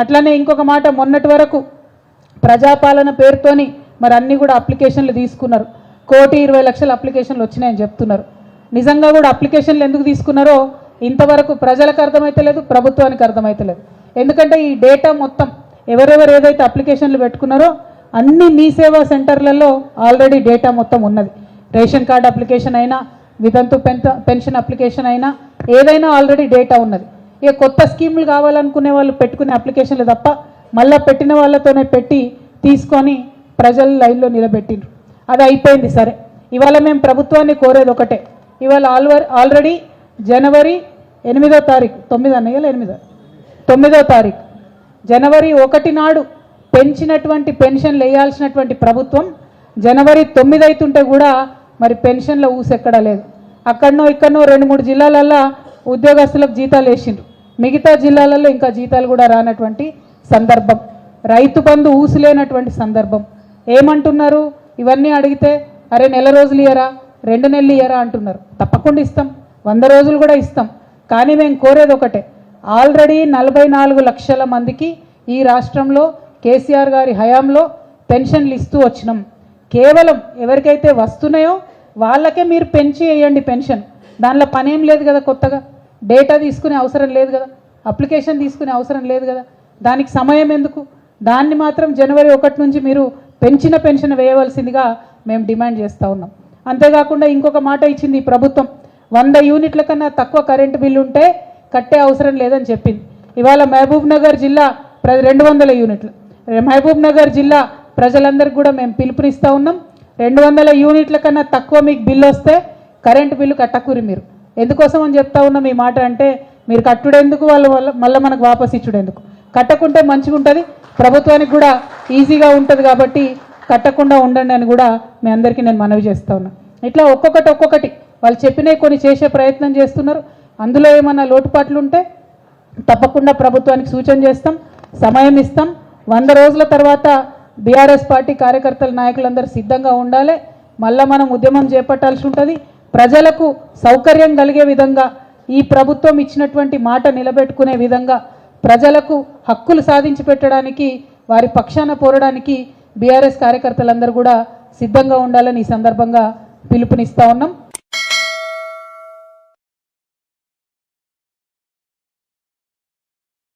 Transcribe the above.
అట్లనే ఇంకొక మాట, మొన్నటి వరకు ప్రజాపాలన పేరుతోని మరి అన్నీ కూడా అప్లికేషన్లు తీసుకున్నారు. 1,20,00,000 అప్లికేషన్లు వచ్చినాయని చెప్తున్నారు. నిజంగా కూడా అప్లికేషన్లు ఎందుకు తీసుకున్నారో ఇంతవరకు ప్రజలకు అర్థమైతలేదు, ప్రభుత్వానికి అర్థమైతలేదు. ఎందుకంటే ఈ డేటా మొత్తం ఎవరెవరు ఏదైతే అప్లికేషన్లు పెట్టుకున్నారో అన్ని మీ సేవా సెంటర్లలో ఆల్రెడీ డేటా మొత్తం ఉన్నది. రేషన్ కార్డు అప్లికేషన్ అయినా, వితంతు పెన్షన్ అప్లికేషన్ అయినా, ఏదైనా ఆల్రెడీ డేటా ఉన్నది. ఇక కొత్త స్కీములు కావాలనుకునే వాళ్ళు పెట్టుకునే అప్లికేషన్లు తప్ప మళ్ళీ పెట్టిన వాళ్ళతోనే పెట్టి తీసుకొని ప్రజల లైన్లో నిలబెట్టిండ్రు. అది అయిపోయింది. సరే, ఇవాళ మేము ప్రభుత్వాన్ని కోరేది ఒకటే. ఇవాళ ఆల్రెడీ జనవరి 8వ తారీఖు, 9 అన్నయ్యాల 9వ తారీఖు జనవరి 1 నాడు పెంచినటువంటి పెన్షన్లు వేయాల్సినటువంటి ప్రభుత్వం జనవరి 9 అవుతుంటే కూడా మరి పెన్షన్ల ఊసెక్కడా లేదు. అక్కడనో ఇక్కడనో 2-3 జిల్లాలల్లో ఉద్యోగస్తులకు జీతాలు వేసిండ్రు, మిగతా జిల్లాలలో ఇంకా జీతాలు కూడా రానటువంటి సందర్భం, రైతు బంధు ఊసులేనటువంటి సందర్భం. ఏమంటున్నారు? ఇవన్నీ అడిగితే అరే నెల రోజులు ఇయ్యరా, 2 నెలలు ఇయ్యరా అంటున్నారు. తప్పకుండా ఇస్తాం, 100 రోజులు కూడా ఇస్తాం. కానీ మేము కోరేది ఒకటే, ఆల్రెడీ 44 లక్షల మందికి ఈ రాష్ట్రంలో కేసీఆర్ గారి హయాంలో పెన్షన్లు ఇస్తూ వచ్చినాం. కేవలం ఎవరికైతే వస్తున్నాయో వాళ్ళకే మీరు పెంచి వేయండి పెన్షన్. దానిలో పనేం లేదు కదా, కొత్తగా డేటా తీసుకునే అవసరం లేదు కదా, అప్లికేషన్ తీసుకునే అవసరం లేదు కదా, దానికి సమయం ఎందుకు? దాన్ని మాత్రం జనవరి 1 నుంచి మీరు పెంచిన పెన్షన్ వేయవలసిందిగా మేము డిమాండ్ చేస్తూ ఉన్నాం. అంతేకాకుండా ఇంకొక మాట ఇచ్చింది ప్రభుత్వం, 100 యూనిట్ల కన్నా తక్కువ కరెంటు బిల్లు ఉంటే కట్టే అవసరం లేదని చెప్పింది. ఇవాళ మహబూబ్ నగర్ జిల్లా 200 యూనిట్లు, మహబూబ్ నగర్ జిల్లా ప్రజలందరికీ కూడా మేము పిలుపునిస్తూ ఉన్నాం. 200 యూనిట్ల కన్నా తక్కువ మీకు బిల్లు వస్తే కరెంటు బిల్లు కట్టకూరి. మీరు ఎందుకోసం అని చెప్తా ఉన్నాం ఈ మాట అంటే, మీరు కట్టుడెందుకు, మళ్ళీ మనకు వాపస్ ఇచ్చుడెందుకు? కట్టకుంటే మంచిగా ఉంటుంది, ప్రభుత్వానికి కూడా ఈజీగా ఉంటుంది. కాబట్టి కట్టకుండా ఉండండి అని కూడా మీ అందరికీ నేను మనవి చేస్తూ ఉన్నా. ఇట్లా ఒక్కొక్కటి వాళ్ళు చెప్పినవి కొన్ని చేసే ప్రయత్నం చేస్తున్నారు. అందులో ఏమన్నా లోటుపాట్లు ఉంటే తప్పకుండా ప్రభుత్వానికి సూచన చేస్తాం, సమయం ఇస్తాం. 100 రోజుల తర్వాత బీఆర్ఎస్ పార్టీ కార్యకర్తల నాయకులందరూ సిద్ధంగా ఉండాలి. మళ్ళీ మనం ఉద్యమం చేపట్టాల్సి ఉంటుంది. ప్రజలకు సౌకర్యం కలిగే విధంగా, ఈ ప్రభుత్వం ఇచ్చినటువంటి మాట నిలబెట్టుకునే విధంగా, ప్రజలకు హక్కులు సాధించి పెట్టడానికి, వారి పక్షాన పోరడానికి బీఆర్ఎస్ కార్యకర్తలందరూ కూడా సిద్ధంగా ఉండాలని ఈ సందర్భంగా పిలుపునిస్తూ ఉన్నాం.